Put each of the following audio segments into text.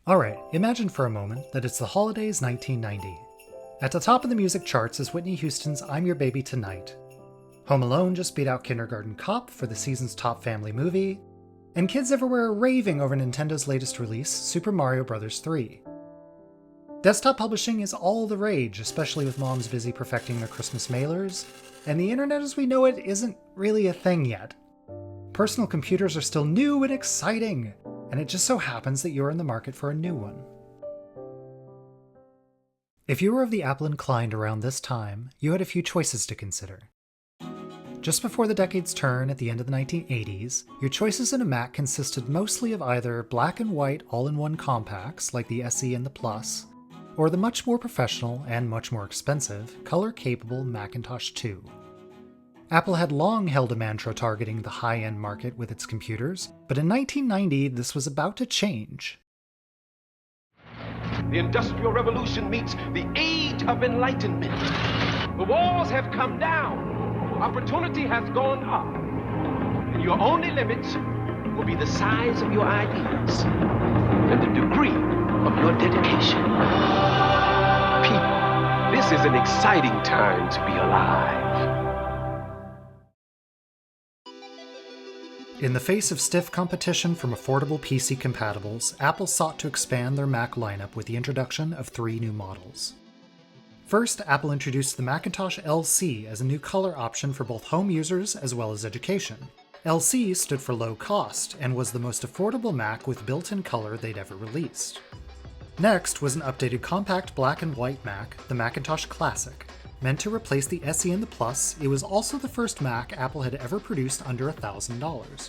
Alright, imagine for a moment that it's the holidays 1990. At the top of the music charts is Whitney Houston's I'm Your Baby Tonight. Home Alone just beat out Kindergarten Cop for the season's top family movie, and kids everywhere are raving over Nintendo's latest release, Super Mario Bros. 3. Desktop publishing is all the rage, especially with moms busy perfecting their Christmas mailers, and the internet as we know it isn't really a thing yet. Personal computers are still new and exciting, and it just so happens that you're in the market for a new one. If you were of the Apple inclined around this time, you had a few choices to consider. Just before the decade's turn at the end of the 1980s, your choices in a Mac consisted mostly of either black and white all-in-one compacts like the SE and the Plus, or the much more professional and much more expensive color-capable Macintosh II. Apple had long held a mantra targeting the high-end market with its computers, but in 1990 this was about to change. The Industrial Revolution meets the Age of Enlightenment. The walls have come down. Opportunity has gone up. And your only limits will be the size of your ideas and the degree of your dedication. People, this is an exciting time to be alive. In the face of stiff competition from affordable PC compatibles, Apple sought to expand their Mac lineup with the introduction of 3 new models. First, Apple introduced the Macintosh IIsi as a new color option for both home users as well as education. LC stood for low cost and was the most affordable Mac with built-in color they'd ever released. Next was an updated compact black and white Mac, the Macintosh Classic. Meant to replace the SE and the Plus, it was also the first Mac Apple had ever produced under $1,000.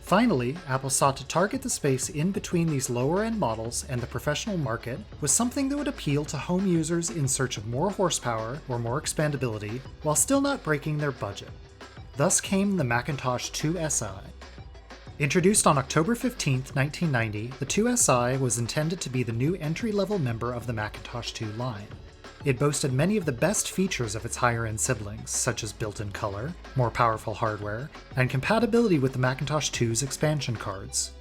Finally, Apple sought to target the space in between these lower-end models and the professional market with something that would appeal to home users in search of more horsepower or more expandability, while still not breaking their budget. Thus came the Macintosh IIsi. Introduced on October 15, 1990, the IIsi was intended to be the new entry-level member of the Macintosh II line. It boasted many of the best features of its higher-end siblings, such as built-in color, more powerful hardware, and compatibility with the Macintosh II's expansion cards.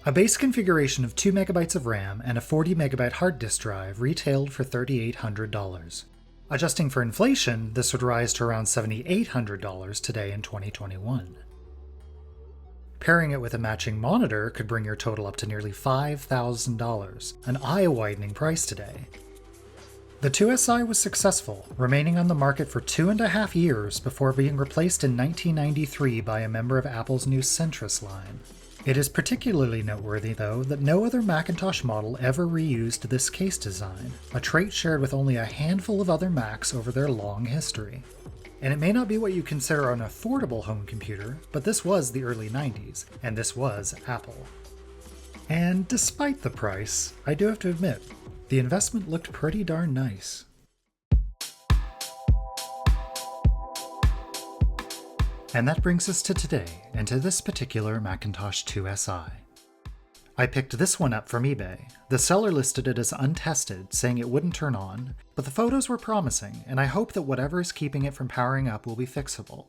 A base configuration of 2MB of RAM and a 40MB hard disk drive retailed for $3,800. Adjusting for inflation, this would rise to around $7,800 today in 2021. Pairing it with a matching monitor could bring your total up to nearly $5,000, an eye-widening price today. The IIsi was successful, remaining on the market for 2.5 years before being replaced in 1993 by a member of Apple's new Centris line. It is particularly noteworthy, though, that no other Macintosh model ever reused this case design, a trait shared with only a handful of other Macs over their long history. And it may not be what you consider an affordable home computer, but this was the early 90s, and this was Apple. And despite the price, I do have to admit, the investment looked pretty darn nice. And that brings us to today, and to this particular Macintosh IIsi. I picked this one up from eBay. The seller listed it as untested, saying it wouldn't turn on, but the photos were promising, and I hope that whatever is keeping it from powering up will be fixable.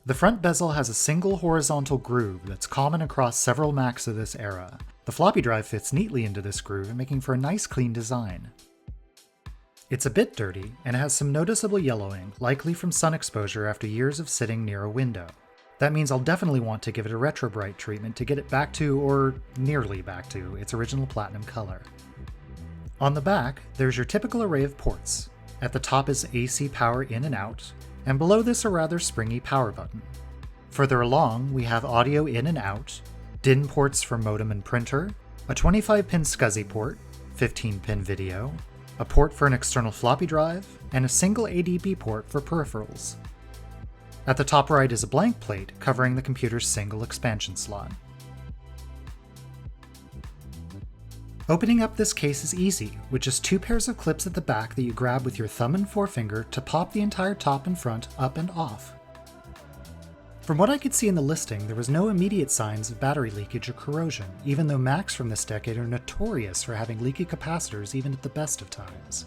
The front bezel has a single horizontal groove that's common across several Macs of this era. The floppy drive fits neatly into this groove, making for a nice clean design. It's a bit dirty, and it has some noticeable yellowing, likely from sun exposure after years of sitting near a window. That means I'll definitely want to give it a Retrobrite treatment to get it back to, or nearly back to, its original platinum color. On the back, there's your typical array of ports. At the top is AC power in and out, and below this a rather springy power button. Further along, we have audio in and out, DIN ports for modem and printer, a 25-pin SCSI port, 15-pin video, a port for an external floppy drive, and a single ADB port for peripherals. At the top right is a blank plate covering the computer's single expansion slot. Opening up this case is easy, with just 2 pairs of clips at the back that you grab with your thumb and forefinger to pop the entire top and front up and off. From what I could see in the listing, there was no immediate signs of battery leakage or corrosion, even though Macs from this decade are notorious for having leaky capacitors even at the best of times.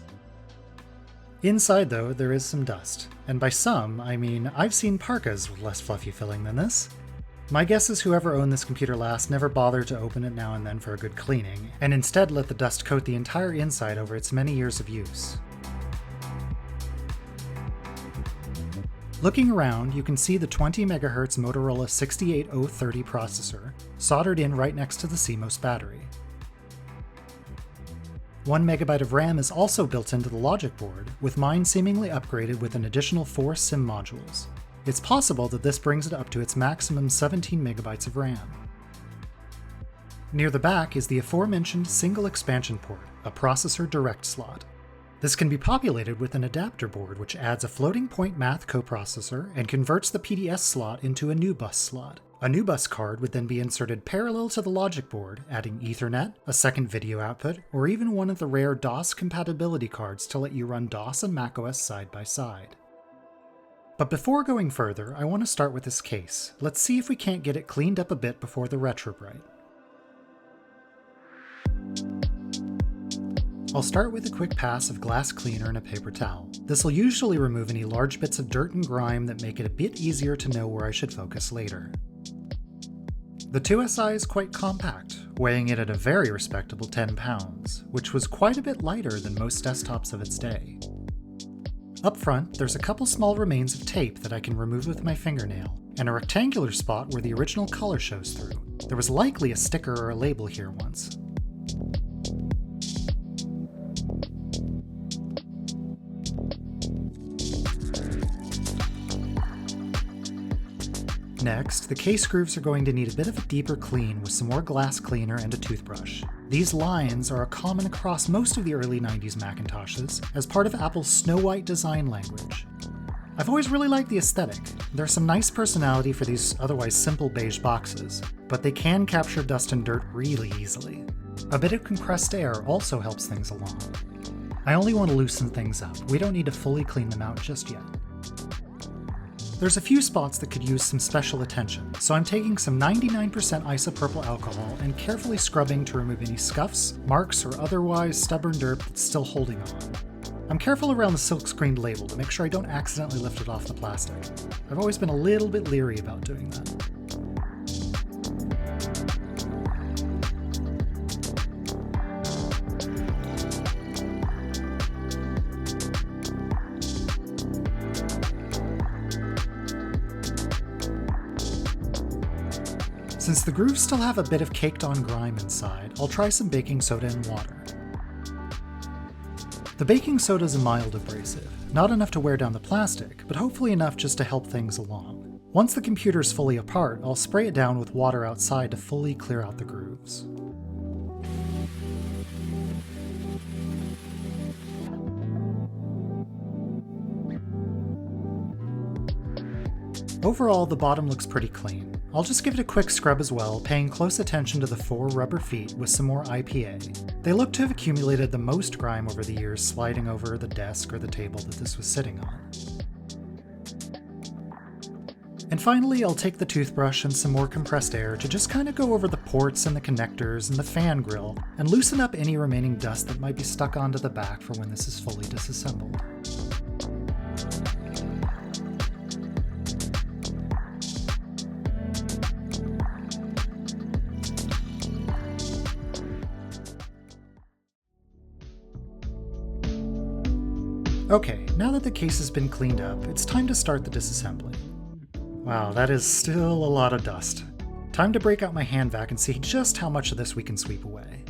Inside, though, there is some dust, and by some, I mean I've seen parkas with less fluffy filling than this. My guess is whoever owned this computer last never bothered to open it now and then for a good cleaning, and instead let the dust coat the entire inside over its many years of use. Looking around, you can see the 20 MHz Motorola 68030 processor, soldered in right next to the CMOS battery. 1 MB of RAM is also built into the logic board, with mine seemingly upgraded with an additional 4 SIM modules. It's possible that this brings it up to its maximum 17 MB of RAM. Near the back is the aforementioned single expansion port, a processor direct slot. This can be populated with an adapter board which adds a floating point math coprocessor and converts the PDS slot into a new bus slot. A new bus card would then be inserted parallel to the logic board, adding Ethernet, a second video output, or even one of the rare DOS compatibility cards to let you run DOS and macOS side by side. But before going further, I want to start with this case. Let's see if we can't get it cleaned up a bit before the Retrobrite. I'll start with a quick pass of glass cleaner and a paper towel. This will usually remove any large bits of dirt and grime that make it a bit easier to know where I should focus later. The IIsi is quite compact, weighing it at a very respectable 10 pounds, which was quite a bit lighter than most desktops of its day. Up front, there's a couple small remains of tape that I can remove with my fingernail, and a rectangular spot where the original color shows through. There was likely a sticker or a label here once. Next, the case grooves are going to need a bit of a deeper clean with some more glass cleaner and a toothbrush. These lines are common across most of the early 90s Macintoshes as part of Apple's Snow White design language. I've always really liked the aesthetic. There's some nice personality for these otherwise simple beige boxes, but they can capture dust and dirt really easily. A bit of compressed air also helps things along. I only want to loosen things up. We don't need to fully clean them out just yet. There's a few spots that could use some special attention, so I'm taking some 99% isopurple alcohol and carefully scrubbing to remove any scuffs, marks, or otherwise stubborn dirt that's still holding on. I'm careful around the silk-screened label to make sure I don't accidentally lift it off the plastic. I've always been a little bit leery about doing that. Since the grooves still have a bit of caked-on grime inside, I'll try some baking soda and water. The baking soda is a mild abrasive, not enough to wear down the plastic, but hopefully enough just to help things along. Once the computer's fully apart, I'll spray it down with water outside to fully clear out the grooves. Overall, the bottom looks pretty clean. I'll just give it a quick scrub as well, paying close attention to the 4 rubber feet with some more IPA. They look to have accumulated the most grime over the years sliding over the desk or the table that this was sitting on. And finally, I'll take the toothbrush and some more compressed air to just kind of go over the ports and the connectors and the fan grill and loosen up any remaining dust that might be stuck onto the back for when this is fully disassembled. Okay, now that the case has been cleaned up, it's time to start the disassembly. Wow, that is still a lot of dust. Time to break out my hand vac and see just how much of this we can sweep away.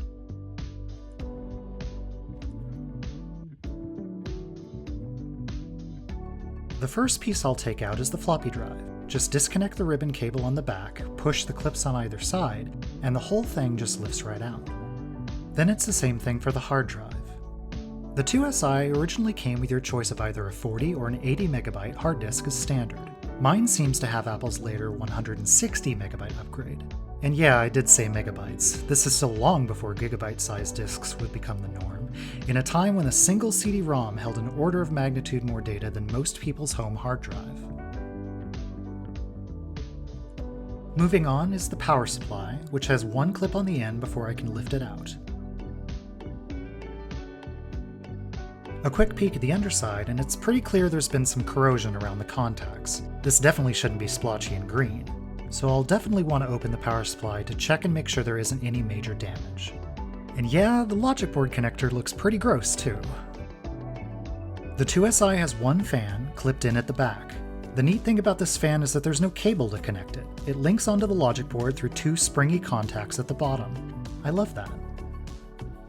The first piece I'll take out is the floppy drive. Just disconnect the ribbon cable on the back, push the clips on either side, and the whole thing just lifts right out. Then it's the same thing for the hard drive. The IIsi originally came with your choice of either a 40 or an 80 megabyte hard disk as standard. Mine seems to have Apple's later 160 megabyte upgrade. And yeah, I did say megabytes. This is still long before gigabyte-sized disks would become the norm, in a time when a single CD-ROM held an order of magnitude more data than most people's home hard drive. Moving on is the power supply, which has one clip on the end before I can lift it out. A quick peek at the underside, and it's pretty clear there's been some corrosion around the contacts. This definitely shouldn't be splotchy and green. so I'll definitely want to open the power supply to check and make sure there isn't any major damage. And yeah, the logic board connector looks pretty gross too. The 2SI has one fan clipped in at the back. The neat thing about this fan is that there's no cable to connect it. It links onto the logic board through two springy contacts at the bottom. I love that.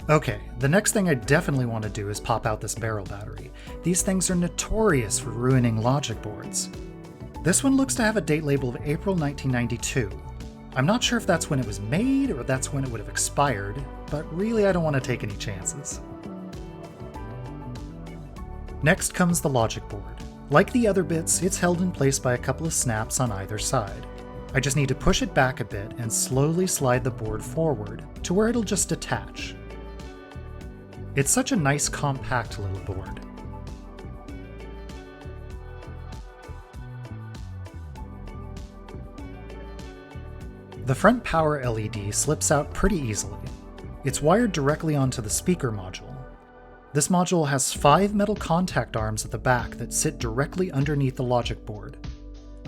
Okay, the next thing I definitely want to do is pop out this barrel battery. These things are notorious for ruining logic boards. This one looks to have a date label of April 1992. I'm not sure if that's when it was made or that's when it would have expired, but really I don't want to take any chances. Next comes the logic board. Like the other bits, it's held in place by a couple of snaps on either side. I just need to push it back a bit and slowly slide the board forward to where it'll just detach. It's such a nice compact little board. The front power LED slips out pretty easily. It's wired directly onto the speaker module. This module has 5 metal contact arms at the back that sit directly underneath the logic board.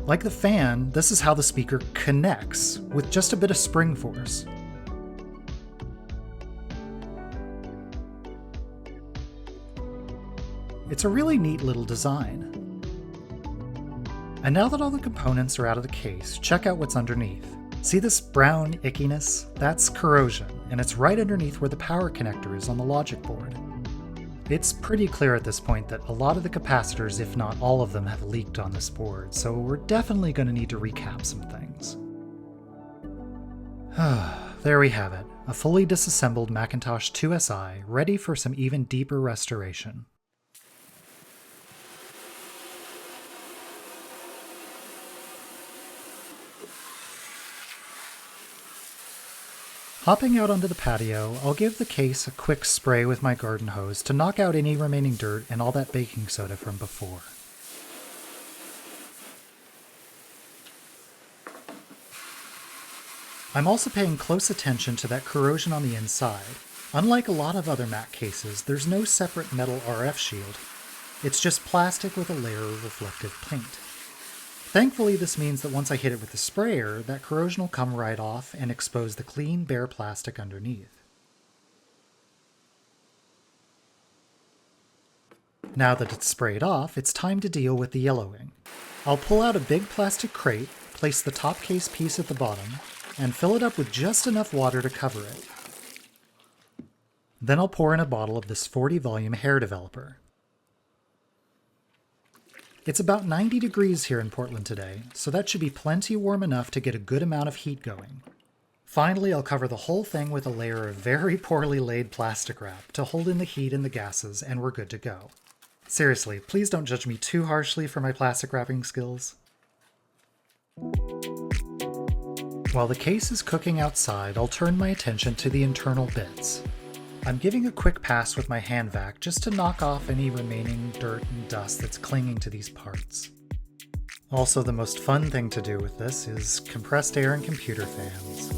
Like the fan, this is how the speaker connects, with just a bit of spring force. It's a really neat little design. And now that all the components are out of the case, check out what's underneath. See this brown ickiness? That's corrosion, and it's right underneath where the power connector is on the logic board. It's pretty clear at this point that a lot of the capacitors, if not all of them, have leaked on this board, so we're definitely going to need to recap some things. There we have it, a fully disassembled Macintosh IIsi ready for some even deeper restoration. Hopping out onto the patio, I'll give the case a quick spray with my garden hose to knock out any remaining dirt and all that baking soda from before. I'm also paying close attention to that corrosion on the inside. Unlike a lot of other Mac cases, there's no separate metal RF shield. It's just plastic with a layer of reflective paint. Thankfully, this means that once I hit it with the sprayer, that corrosion will come right off and expose the clean, bare plastic underneath. Now that it's sprayed off, it's time to deal with the yellowing. I'll pull out a big plastic crate, place the top case piece at the bottom, and fill it up with just enough water to cover it. Then I'll pour in a bottle of this 40 volume hair developer. It's about 90 degrees here in Portland today, so that should be plenty warm enough to get a good amount of heat going. Finally, I'll cover the whole thing with a layer of very poorly laid plastic wrap to hold in the heat and the gases, and we're good to go. Seriously, please don't judge me too harshly for my plastic wrapping skills. While the case is cooking outside, I'll turn my attention to the internal bits. I'm giving a quick pass with my hand vac just to knock off any remaining dirt and dust that's clinging to these parts. Also, the most fun thing to do with this is compressed air and computer fans.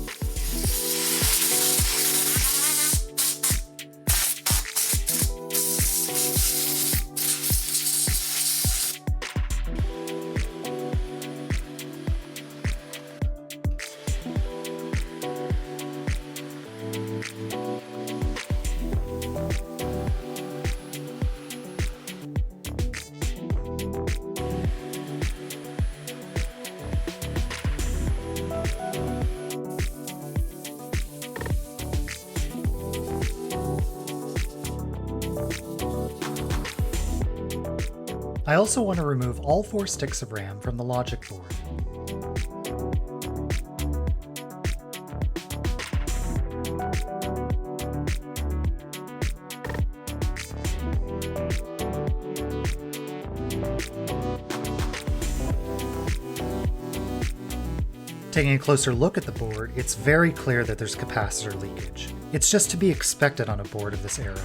I also want to remove all 4 sticks of RAM from the logic board. Taking a closer look at the board, it's very clear that there's capacitor leakage. It's just to be expected on a board of this era.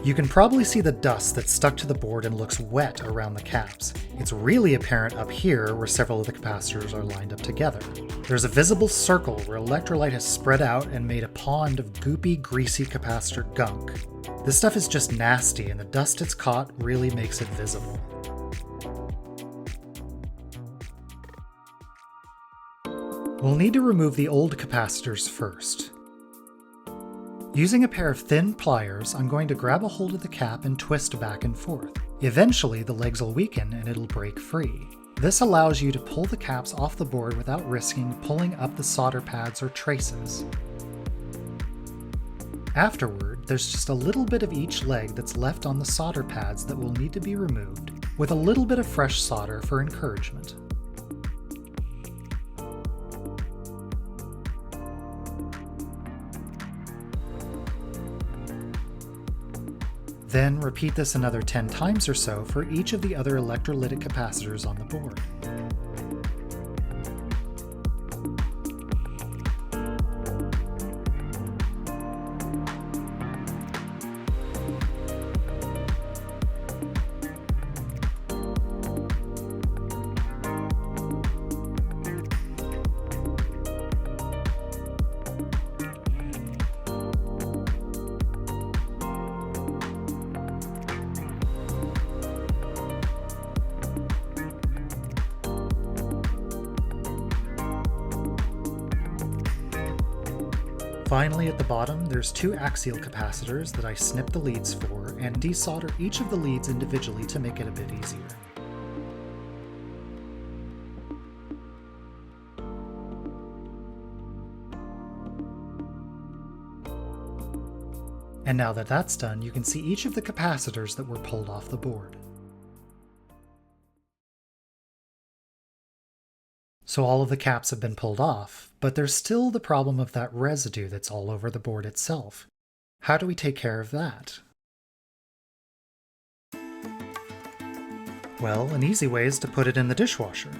You can probably see the dust that's stuck to the board and looks wet around the caps. It's really apparent up here where several of the capacitors are lined up together. There's a visible circle where electrolyte has spread out and made a pond of goopy, greasy capacitor gunk. This stuff is just nasty, and the dust it's caught really makes it visible. We'll need to remove the old capacitors first. Using a pair of thin pliers, I'm going to grab a hold of the cap and twist back and forth. Eventually, the legs will weaken and it'll break free. This allows you to pull the caps off the board without risking pulling up the solder pads or traces. Afterward, there's just a little bit of each leg that's left on the solder pads that will need to be removed, with a little bit of fresh solder for encouragement. Then repeat this another 10 times or so for each of the other electrolytic capacitors on the board. Finally, at the bottom, there's two axial capacitors that I snip the leads for and desolder each of the leads individually to make it a bit easier. And now that that's done, you can see each of the capacitors that were pulled off the board. So all of the caps have been pulled off, but there's still the problem of that residue that's all over the board itself. How do we take care of that? Well, an easy way is to put it in the dishwasher.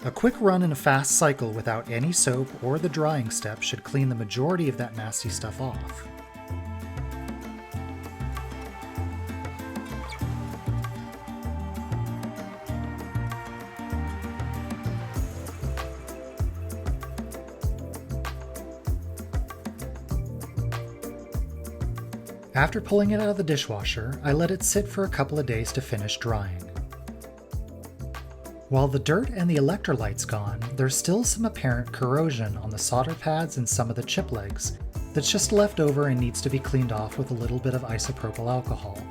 A quick run in a fast cycle without any soap or the drying step should clean the majority of that nasty stuff off. After pulling it out of the dishwasher, I let it sit for a couple of days to finish drying. While the dirt and the electrolyte's gone, there's still some apparent corrosion on the solder pads and some of the chip legs that's just left over and needs to be cleaned off with a little bit of isopropyl alcohol.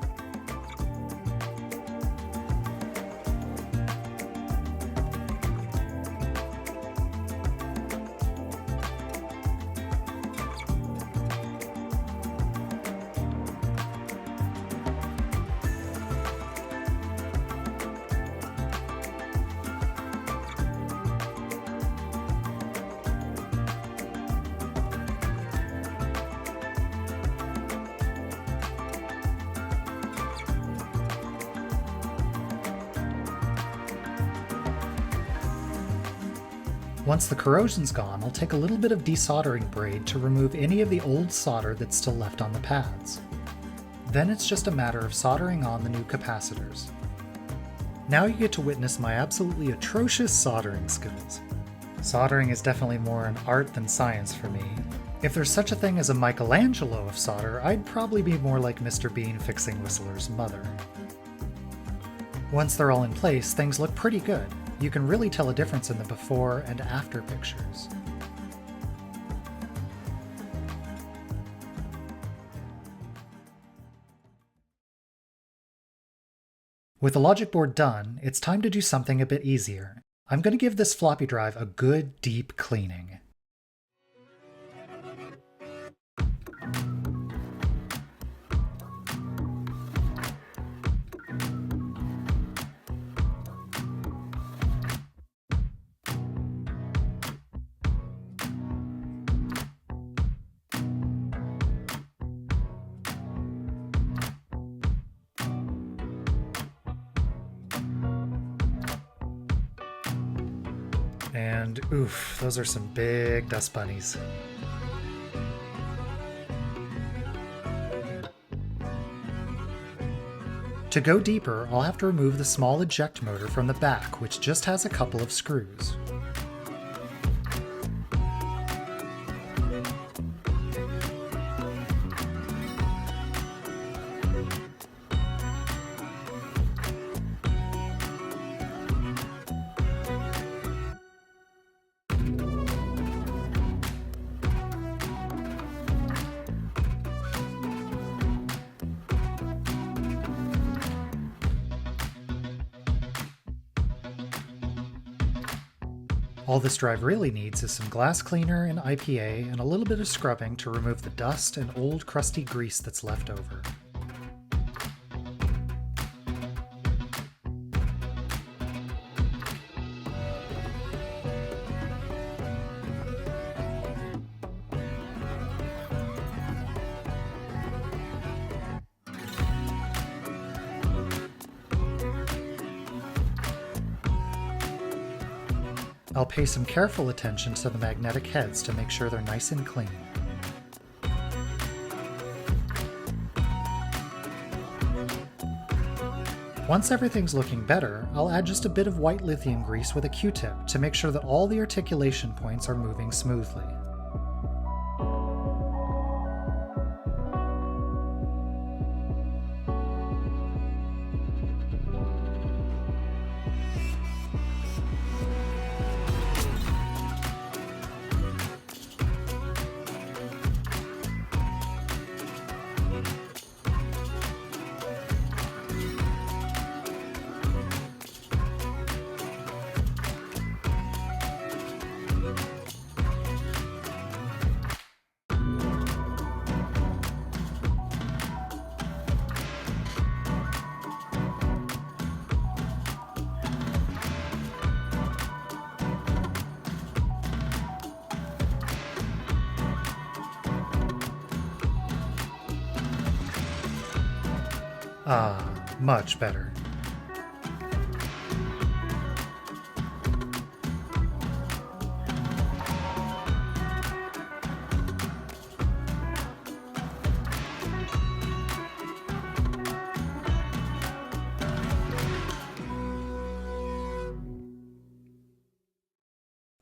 Once the corrosion's gone, I'll take a little bit of desoldering braid to remove any of the old solder that's still left on the pads. Then it's just a matter of soldering on the new capacitors. Now you get to witness my absolutely atrocious soldering skills. Soldering is definitely more an art than science for me. If there's such a thing as a Michelangelo of solder, I'd probably be more like Mr. Bean fixing Whistler's mother. Once they're all in place, things look pretty good. You can really tell a difference in the before and after pictures. With the logic board done, it's time to do something a bit easier. I'm going to give this floppy drive a good deep cleaning. And oof, those are some big dust bunnies. To go deeper, I'll have to remove the small eject motor from the back, which just has a couple of screws. All this drive really needs is some glass cleaner and IPA and a little bit of scrubbing to remove the dust and old crusty grease that's left over. I'll pay some careful attention to the magnetic heads to make sure they're nice and clean. Once everything's looking better, I'll add just a bit of white lithium grease with a Q-tip to make sure that all the articulation points are moving smoothly. Ah, much better.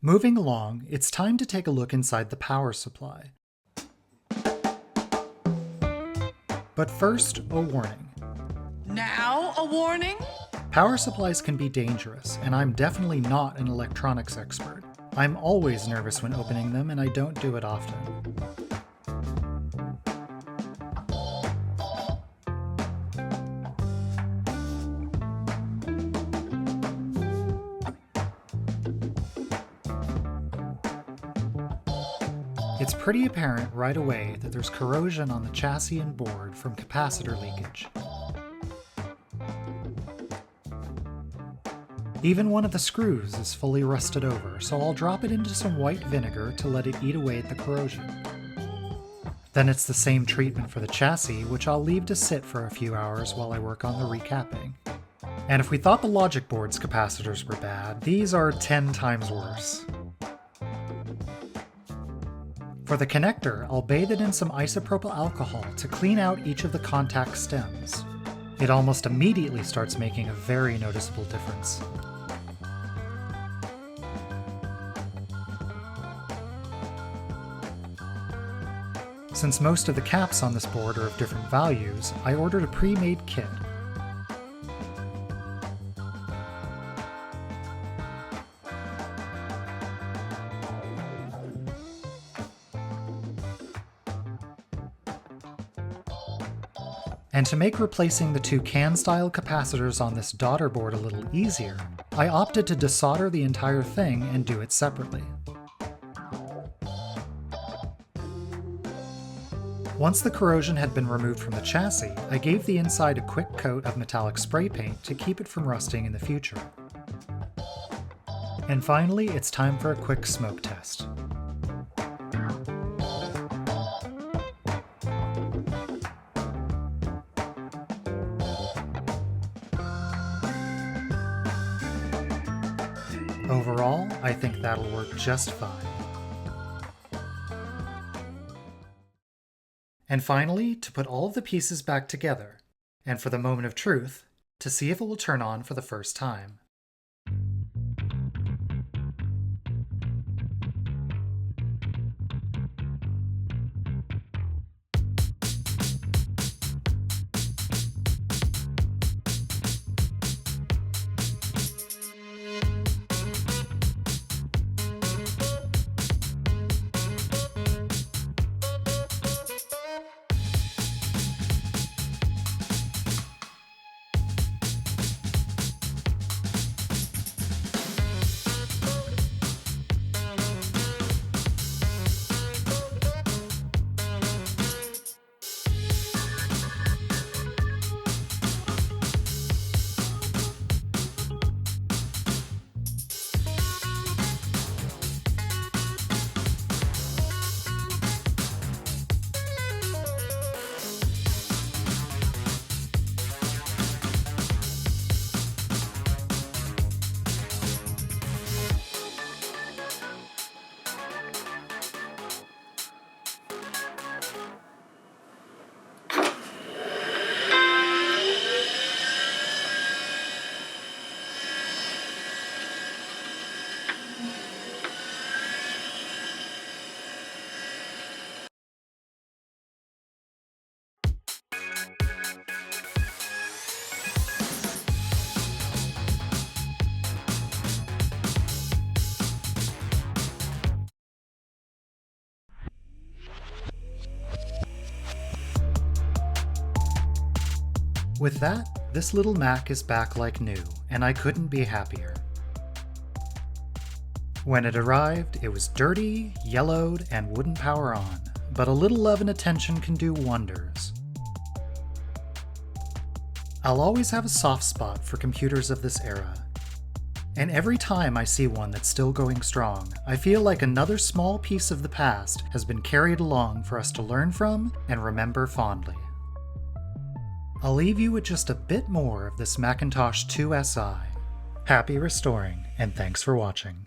Moving along, it's time to take a look inside the power supply. But first, a warning. Now a warning? Power supplies can be dangerous, and I'm definitely not an electronics expert. I'm always nervous when opening them, and I don't do it often. It's pretty apparent right away that there's corrosion on the chassis and board from capacitor leakage. Even one of the screws is fully rusted over, so I'll drop it into some white vinegar to let it eat away at the corrosion. Then it's the same treatment for the chassis, which I'll leave to sit for a few hours while I work on the recapping. And if we thought the logic board's capacitors were bad, these are 10 times worse. For the connector, I'll bathe it in some isopropyl alcohol to clean out each of the contact stems. It almost immediately starts making a very noticeable difference. Since most of the caps on this board are of different values, I ordered a pre-made kit. And to make replacing the two can-style capacitors on this daughter board a little easier, I opted to desolder the entire thing and do it separately. Once the corrosion had been removed from the chassis, I gave the inside a quick coat of metallic spray paint to keep it from rusting in the future. And finally, it's time for a quick smoke test. Overall, I think that'll work just fine. And finally, to put all of the pieces back together, and for the moment of truth, to see if it will turn on for the first time. With that, this little Mac is back like new, and I couldn't be happier. When it arrived, it was dirty, yellowed, and wouldn't power on, but a little love and attention can do wonders. I'll always have a soft spot for computers of this era, and every time I see one that's still going strong, I feel like another small piece of the past has been carried along for us to learn from and remember fondly. I'll leave you with just a bit more of this Macintosh IIsi. Happy restoring, and thanks for watching.